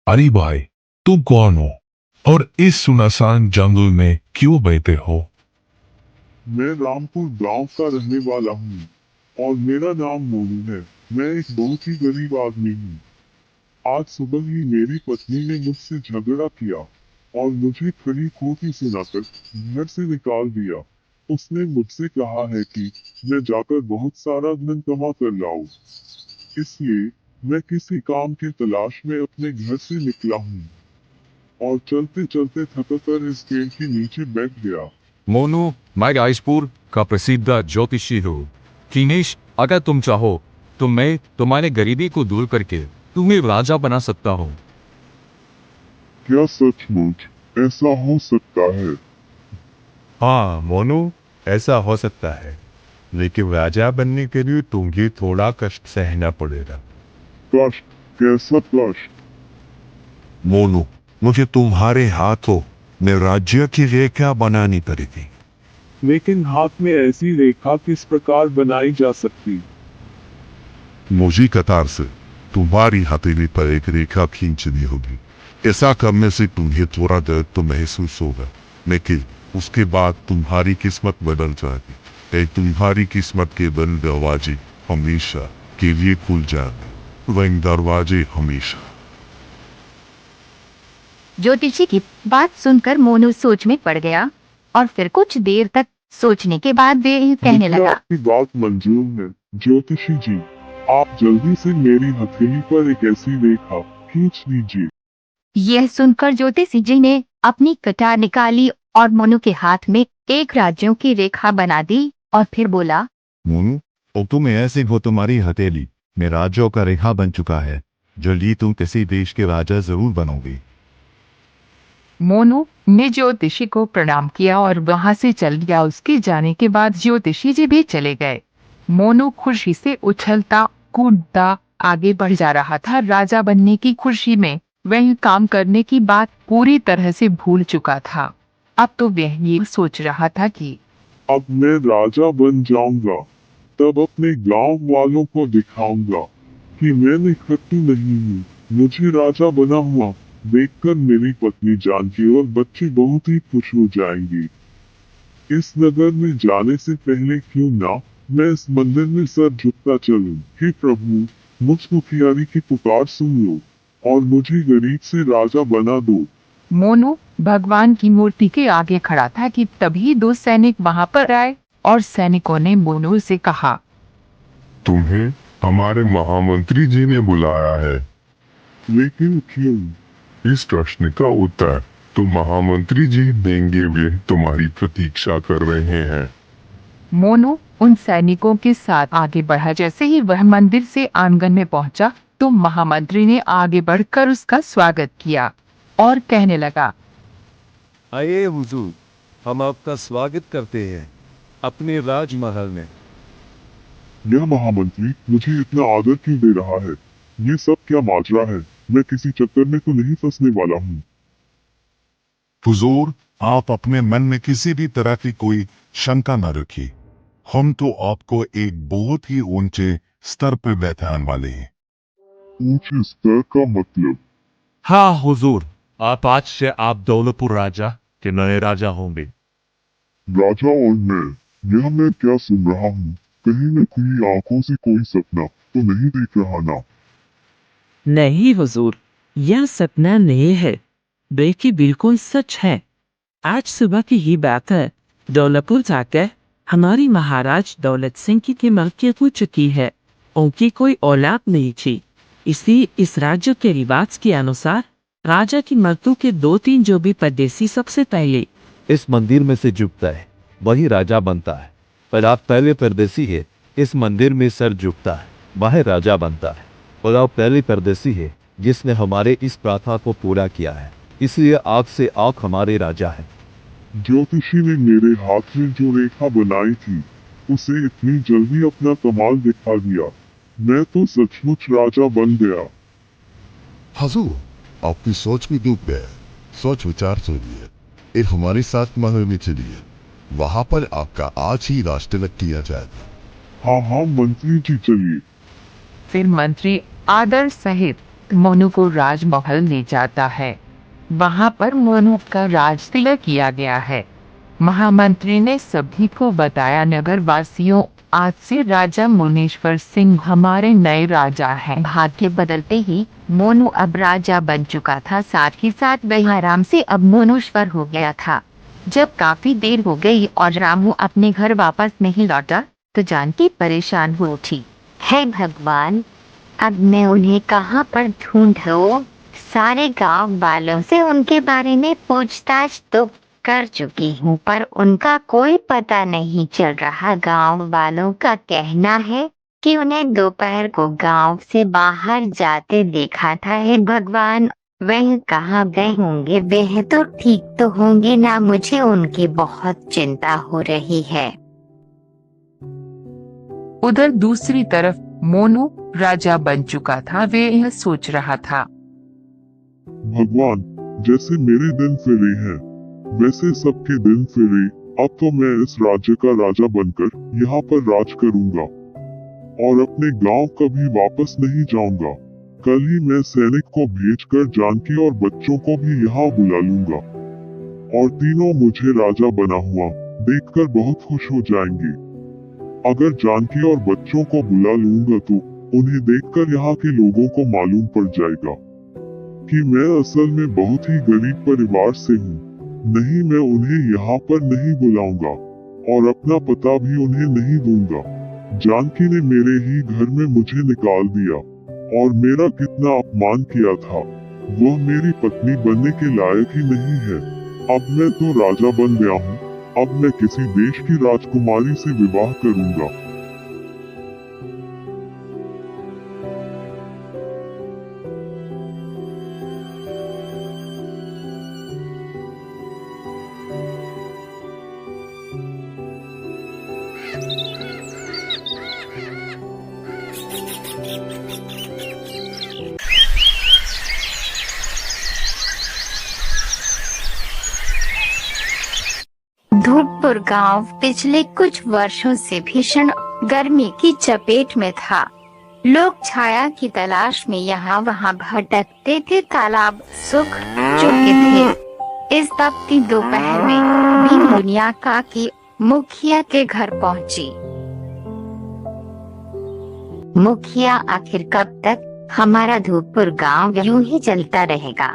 अरे भाई, तुम कौन हो और इस सुनसान जंगल में क्यों बैठे हो? मैं रामपुर गांव का रहने वाला हूँ और मेरा नाम मोनू है। मैं एक बहुत ही गरीब आदमी हूँ। आज सुबह ही मेरी पत्नी ने मुझसे झगड़ा किया और मुझे खरी खोटी सुनाकर घर से निकाल दिया। उसने मुझसे कहा है कि मैं जाकर बहुत सारा धन कमा कर लाऊं। इसलिए मैं किसी काम की तलाश में अपने घर से निकला हूँ और चलते चलते थककर इस पेड़ के नीचे बैठ गया। मोनू, मैं रायपुर का प्रसिद्ध ज्योतिषी हूँ। दिनेश, अगर तुम चाहो तो मैं तुम्हारे गरीबी को दूर करके तुम्हें राजा बना सकता हूँ। क्या सचमुच ऐसा हो सकता है? हाँ मोनू, ऐसा हो सकता है, लेकिन राजा बनने के लिए तुम्हें थोड़ा कष्ट सहना पड़ेगा। कष्ट? कैसा कष्ट? मोनू, मुझे तुम्हारे हाथों में राज्य की रेखा बनानी पड़ेगी। लेकिन हाथ में ऐसी रेखा किस प्रकार बनाई जा सकती? मुझे कतार से तुम्हारी हथेली पर एक रेखा खींचनी होगी। ऐसा करने से तुम्हें थोड़ा दर्द तो महसूस होगा, लेकिन उसके बाद तुम्हारी किस्मत बदल जाएगी। तुम्हारी किस्मत के बंद दरवाजे हमेशा के लिए खुल जाएंगे। वह दरवाजे हमेशा। ज्योतिषी की बात सुनकर मोनू सोच में पड़ गया और फिर कुछ देर तक सोचने के बाद वे कहने मुझे लगा। आपकी बात मंजूर है ज्योतिषी जी। आप जल्दी से मेरी हथेली पर एक ऐसी रेखा खींच लीजिए। यह सुनकर ज्योतिषी जी ने अपनी कटार निकाली और मोनू के हाथ में एक राज्यों की रेखा बना दी और फिर बोला। मोनू, अब तुम ऐसे हो, तुम्हारी हथेली में राज्यों का रेखा बन चुका है। जल्दी तुम किसी देश के राजा जरूर बनोगे। मोनू ने ज्योतिषी को प्रणाम किया और वहां से चल गया। उसके जाने के बाद ज्योतिषी जी भी चले गए। मोनू खुशी से उछलता कूदता आगे बढ़ जा रहा था। राजा बनने की खुशी में वह काम करने की बात पूरी तरह से भूल चुका था। अब तो वह ये सोच रहा था कि अब मैं राजा बन जाऊंगा, तब अपने गांव वालों को दिखाऊंगा कि मैं निखट्टू नहीं हूँ। मुझे राजा बना हुआ देखकर मेरी पत्नी जानकी और बच्चे बहुत ही खुश हो जाएंगे। इस नगर में जाने से पहले क्यों ना मैं इस मंदिर में सर झुकता चलूं। हे प्रभु, मुझ दुखियारी की पुकार सुन लो और मुझे गरीब से राजा बना दो। मोनू भगवान की मूर्ति के आगे खड़ा था कि तभी दो सैनिक वहां पर आए और सैनिकों ने मोनू से कहा। तुम्हें हमारे महामंत्री जी ने बुलाया है। लेकिन क्यों? इस प्रश्न का उत्तर तो महामंत्री जी देंगे। वे तुम्हारी प्रतीक्षा कर रहे हैं। मोनू उन सैनिकों के साथ आगे बढ़ा। जैसे ही वह मंदिर से आंगन में पहुंचा तो महामंत्री ने आगे बढ़कर उसका स्वागत किया और कहने लगा। आइए हुजूर, हम आपका स्वागत करते हैं अपने राजमहल में। यह महामंत्री मुझे इतना आदर क्यों दे रहा है? ये सब क्या माजरा है? मैं किसी चक्कर में तो नहीं फंसने वाला हूँ। हुजूर, आप अपने मन में किसी भी तरह की कोई शंका न रखिए। हम तो आपको एक बहुत ही ऊंचे स्तर पर बैठाने वाले हैं। ऊंचे स्तर का मतलब? हाँ हुजूर, आज से आप दौलतपुर राजा के नए राजा होंगे। राजा और यह मैं क्या सुन रहा हूँ? कहीं मैं खुली आंखों से कोई सपना तो नहीं देख रहा ना? नहीं हुजूर, यह सपना नहीं है, बल्कि बिल्कुल सच है। आज सुबह की ही बात है। दौलतपुर जाकर हमारी महाराज दौलत सिंह की मृत्यु हो चुकी है। उनकी कोई औलाद नहीं थी। इसी इस राज्य के रिवाज के अनुसार राजा की मृत्यु के 2-3 जो भी परदेसी सबसे पहले इस मंदिर में से झुकता है वही राजा बनता है। पर आप पहले परदेसी है, इस मंदिर में सर झुकता है वह राजा बनता है। और आप पहले परदेसी है जिसने हमारे इस प्रार्थना को पूरा किया है, इसलिए आप से आप हमारे राजा हैं। ज्योतिषी ने मेरे हाथ में जो रेखा बनाई थी उसे इतनी जल्दी अपना कमाल दिखा दिया। मैं तो सचमुच राजा बन गया। हुजूर, आपकी सोच भी डूब गए। सोच विचार सुनिए, एक हमारे साथ महल में चलिए। वहाँ पर आपका आज ही राष्ट्रतिलक किया जाएगा। हाँ हाँ मंत्री जी, चलिए। फिर मंत्री आदर सहित वक्त मोनू को राजमहल ले जाता है। वहां पर मोनू का राज तिलक किया गया है। महामंत्री ने सभी को बताया, नगर वासियों, आज से राजा मुनीश्वर सिंह हमारे नए राजा हैं। भाग्य बदलते ही मोनू अब राजा बन चुका था, साथ ही साथ वह आराम से अब मोनूश्वर हो गया था। जब काफी देर हो गई और रामू अपने घर वापस नहीं लौटा तो जानकी परेशान हो उठी। हे भगवान, अब मैं उन्हें कहाँ पर ढूंढूं? सारे गांव वालों से उनके बारे में पूछताछ तो कर चुकी हूँ, पर उनका कोई पता नहीं चल रहा। गांव वालों का कहना है कि उन्हें दोपहर को गांव से बाहर जाते देखा था। हे भगवान, वह कहाँ गए होंगे? वह तो ठीक तो होंगे ना? मुझे उनकी बहुत चिंता हो रही है। उधर दूसरी तरफ मोनू राजा बन चुका था। वे यह सोच रहा था, भगवान, जैसे मेरे दिन फिरे हैं वैसे सबके दिन फिरे। अब तो मैं इस राज्य का राजा बनकर यहाँ पर राज करूँगा और अपने गांव कभी वापस नहीं जाऊंगा। कल ही मैं सैनिक को भेजकर जानकी और बच्चों को भी यहाँ बुला लूंगा और तीनों मुझे राजा बना हुआ देखकर बहुत खुश हो जाएंगे। अगर जानकी और बच्चों को बुला लूंगा तो उन्हें देखकर यहाँ के लोगों को मालूम पड़ जाएगा कि मैं असल में बहुत ही गरीब परिवार से हूँ। नहीं, मैं उन्हें यहाँ पर नहीं बुलाऊंगा और अपना पता भी उन्हें नहीं दूंगा। जानकी ने मेरे ही घर में मुझे निकाल दिया और मेरा कितना अपमान किया था। वह मेरी पत्नी बनने के लायक ही नहीं है। अब मैं तो राजा बन गया हूँ। अब मैं किसी देश की राजकुमारी से विवाह करूंगा। धूपपुर गांव पिछले कुछ वर्षों से भीषण गर्मी की चपेट में था। लोग छाया की तलाश में यहाँ वहाँ भटकते थे। तालाब सूख चुके थे। इस तपती दोपहर में भी मुनिया काकी मुखिया के घर पहुँची। मुखिया, आखिर कब तक हमारा धूपपुर गांव यूं ही चलता रहेगा?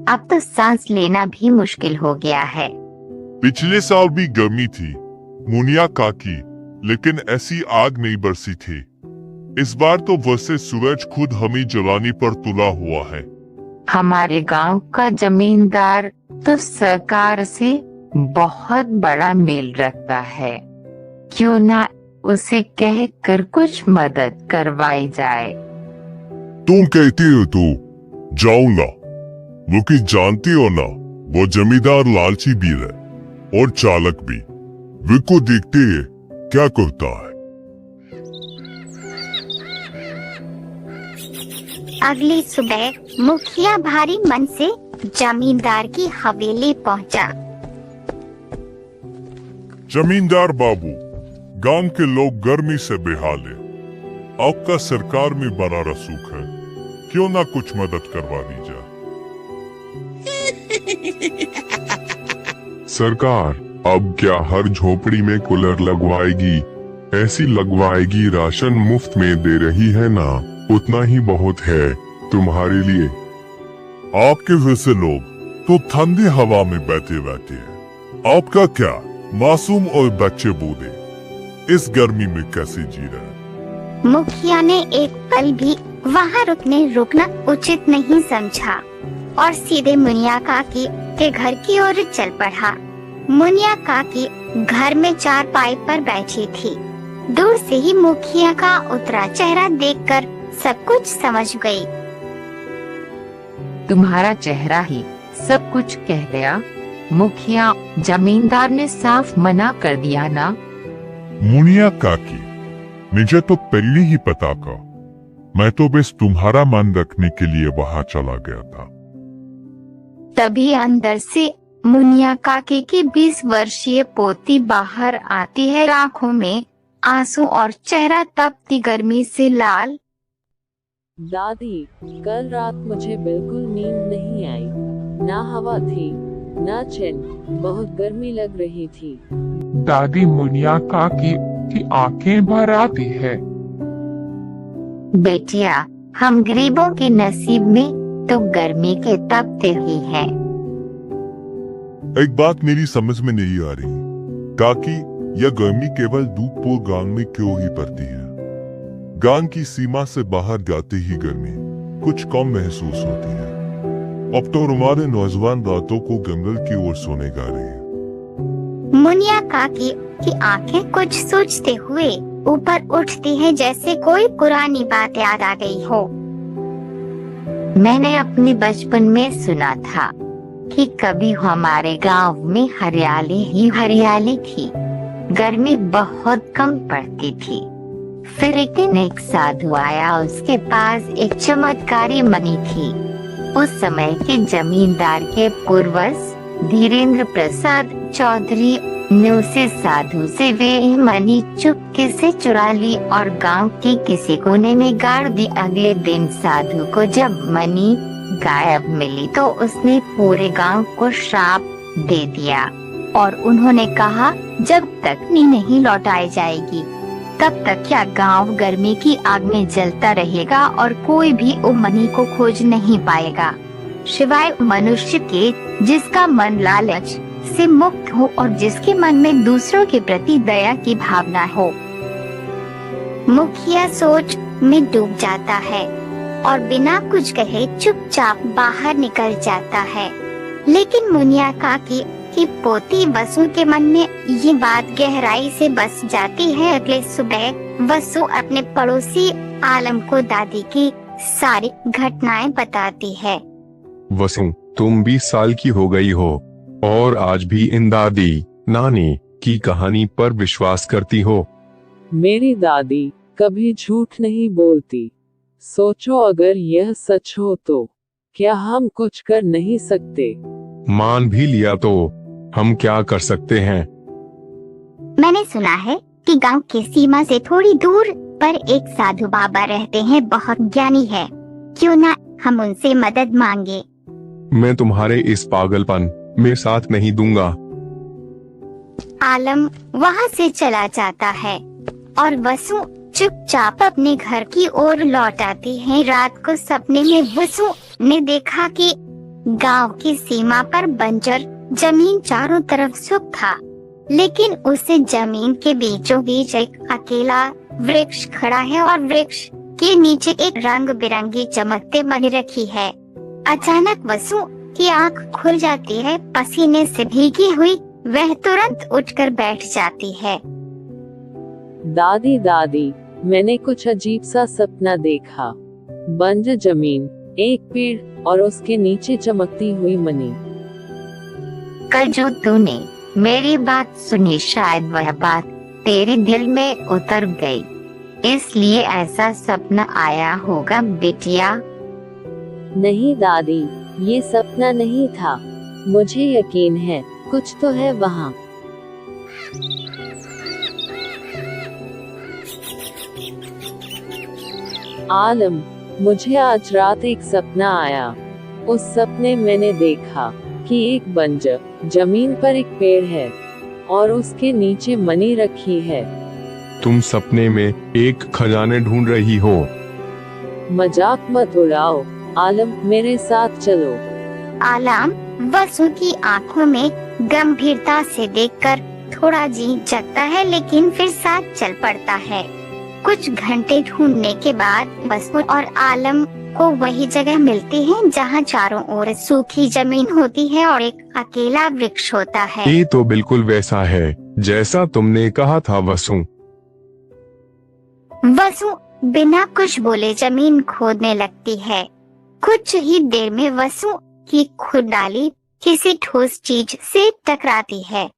अब तो सांस लेना भी मुश्किल हो गया है। पिछले साल भी गर्मी थी मुनिया काकी, लेकिन ऐसी आग नहीं बरसी थी। इस बार तो वैसे सूरज खुद हमें जलाने पर तुला हुआ है। हमारे गांव का जमींदार तो सरकार से बहुत बड़ा मेल रखता है। क्यों ना उसे कह कर कुछ मदद करवाई जाए। तुम कहती हो तो जाऊंगा, लेकिन जानती हो ना, वो जमींदार लालची भी है और चालक भी। वे को देखते हैं क्या करता है। अगली सुबह मुखिया भारी मन से जमींदार की हवेली पहुंचा। जमींदार बाबू, गांव के लोग गर्मी से बेहाल है। आपका सरकार में बड़ा रसूख है, क्यों ना कुछ मदद करवा दी जाए। सरकार अब क्या हर झोपड़ी में कूलर लगवाएगी? ऐसी लगवाएगी, राशन मुफ्त में दे रही है ना, उतना ही बहुत है तुम्हारे लिए। आपके जैसे लोग तो ठंडी हवा में बैठे बैठे हैं। आपका क्या, मासूम और बच्चे बूढ़े इस गर्मी में कैसे जी रहे हैं? मुखिया ने एक पल भी वहाँ रुकना उचित नहीं समझा और सीधे मुनिया काकी के घर की ओर चल पड़ा। मुनिया काकी घर में चारपाई पर बैठी थी। दूर से ही मुखिया का उतरा चेहरा देखकर सब कुछ समझ गई। तुम्हारा चेहरा ही सब कुछ कह गया। मुखिया, जमींदार ने साफ मना कर दिया ना। मुनिया काकी, मुझे तो पहले ही पता था। मैं तो बस तुम्हारा मन रखने के लिए वहाँ चला गया था। तभी अंदर से मुनिया काकी की 20 वर्षीय पोती बाहर आती है, आंखों में आंसू और चेहरा तपती गर्मी से लाल। दादी, कल रात मुझे बिल्कुल नींद नहीं आई। ना हवा थी, ना चैन, बहुत गर्मी लग रही थी। दादी मुनिया काकी की आंखें भर आती है। बेटिया, हम गरीबों के नसीब में तो गर्मी के तपते ही हैं। एक बात मेरी समझ में नहीं आ रही, काकी, यह गर्मी केवल दूधपुर गांव में क्यों ही पड़ती है? गांव की सीमा से बाहर जाते ही गर्मी कुछ कम महसूस होती है। अब तो हमारे नौजवान रातों को जंगल की ओर सोने जा रहे हैं। मुनिया काकी की आंखें कुछ सोचते हुए ऊपर उठती हैं, जैसे कोई पुरानी बात याद आ गई हो। मैंने अपने बचपन में सुना था कि कभी हमारे गांव में हरियाली ही हरियाली थी, गर्मी बहुत कम पड़ती थी। फिर एक दिन एक साधु आया, उसके पास एक चमत्कारी मणि थी। उस समय के जमींदार के पूर्वज धीरेन्द्र प्रसाद चौधरी ने उसे साधु से वे मणि चुपके से चुरा ली और गांव के किसी कोने में गाड़ दी। अगले दिन साधु को जब मणि गायब मिली तो उसने पूरे गांव को श्राप दे दिया और उन्होंने कहा, जब तक नी नहीं लौटाई जाएगी तब तक क्या गांव गर्मी की आग में जलता रहेगा और कोई भी उस मणि को खोज नहीं पाएगा, सिवाय मनुष्य के जिसका मन लालच से मुक्त हो और जिसके मन में दूसरों के प्रति दया की भावना हो। मुखिया सोच में डूब जाता है और बिना कुछ कहे चुपचाप बाहर निकल जाता है। लेकिन मुनिया काकी की पोती वसु के मन में ये बात गहराई से बस जाती है। अगले सुबह वसु अपने पड़ोसी आलम को दादी की सारी घटनाएं बताती है। वसु, तुम 20 साल की हो गई हो और आज भी इन दादी नानी की कहानी पर विश्वास करती हो। मेरी दादी कभी झूठ नहीं बोलती। सोचो, अगर यह सच हो तो क्या हम कुछ कर नहीं सकते? मान भी लिया तो हम क्या कर सकते हैं? मैंने सुना है कि गांव की सीमा से थोड़ी दूर पर एक साधु बाबा रहते हैं, बहुत ज्ञानी है। क्यों ना हम उनसे मदद मांगे? मैं तुम्हारे इस पागलपन में साथ नहीं दूंगा। आलम वहाँ से चला जाता है और वसु चुपचाप अपने घर की ओर लौट आती है। रात को सपने में वसु ने देखा कि गांव की सीमा पर बंजर जमीन चारों तरफ सूख था, लेकिन उसे जमीन के बीचों बीच एक अकेला वृक्ष खड़ा है और वृक्ष के नीचे एक रंग बिरंगी चमकते मणि रखी है। अचानक वसु की आंख खुल जाती है। पसीने से भीगी हुई वह तुरंत उठकर बैठ जाती है। दादी दादी, मैंने कुछ अजीब सा सपना देखा। बंजर जमीन, एक पेड़ और उसके नीचे चमकती हुई मणि। कल जो तूने मेरी बात सुनी, शायद वह बात तेरे दिल में उतर गई, इसलिए ऐसा सपना आया होगा बेटिया। नहीं दादी, ये सपना नहीं था। मुझे यकीन है कुछ तो है वहाँ। आलम, मुझे आज रात एक सपना आया। उस सपने मैंने देखा कि एक बंजर जमीन पर एक पेड़ है और उसके नीचे मणि रखी है। तुम सपने में एक खजाने ढूंढ रही हो। मजाक मत उड़ाओ आलम, मेरे साथ चलो। आलम वसु की आंखों में गंभीरता से देखकर थोड़ा जी जगता है, लेकिन फिर साथ चल पड़ता है। कुछ घंटे ढूंढने के बाद वसु और आलम को वही जगह मिलती है जहां चारों ओर सूखी जमीन होती है और एक अकेला वृक्ष होता है। ये तो बिल्कुल वैसा है जैसा तुमने कहा था वसु। वसु बिना कुछ बोले जमीन खोदने लगती है। कुछ ही देर में वसु की खुदाली किसी ठोस चीज से टकराती है।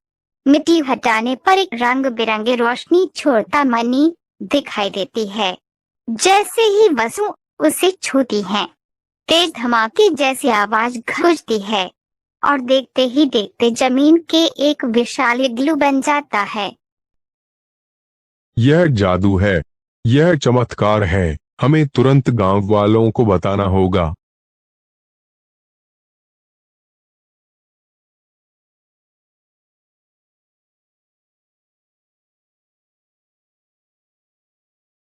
मिट्टी हटाने पर एक रंग बिरंगे रोशनी छोड़ता मणि दिखाई देती है। जैसे ही वसु उसे छूती है, तेज धमाके जैसी आवाज गूंजती है और देखते ही देखते जमीन के एक विशाल इग्लू बन जाता है। यह जादू है, यह चमत्कार है। हमें तुरंत गांव वालों को बताना होगा।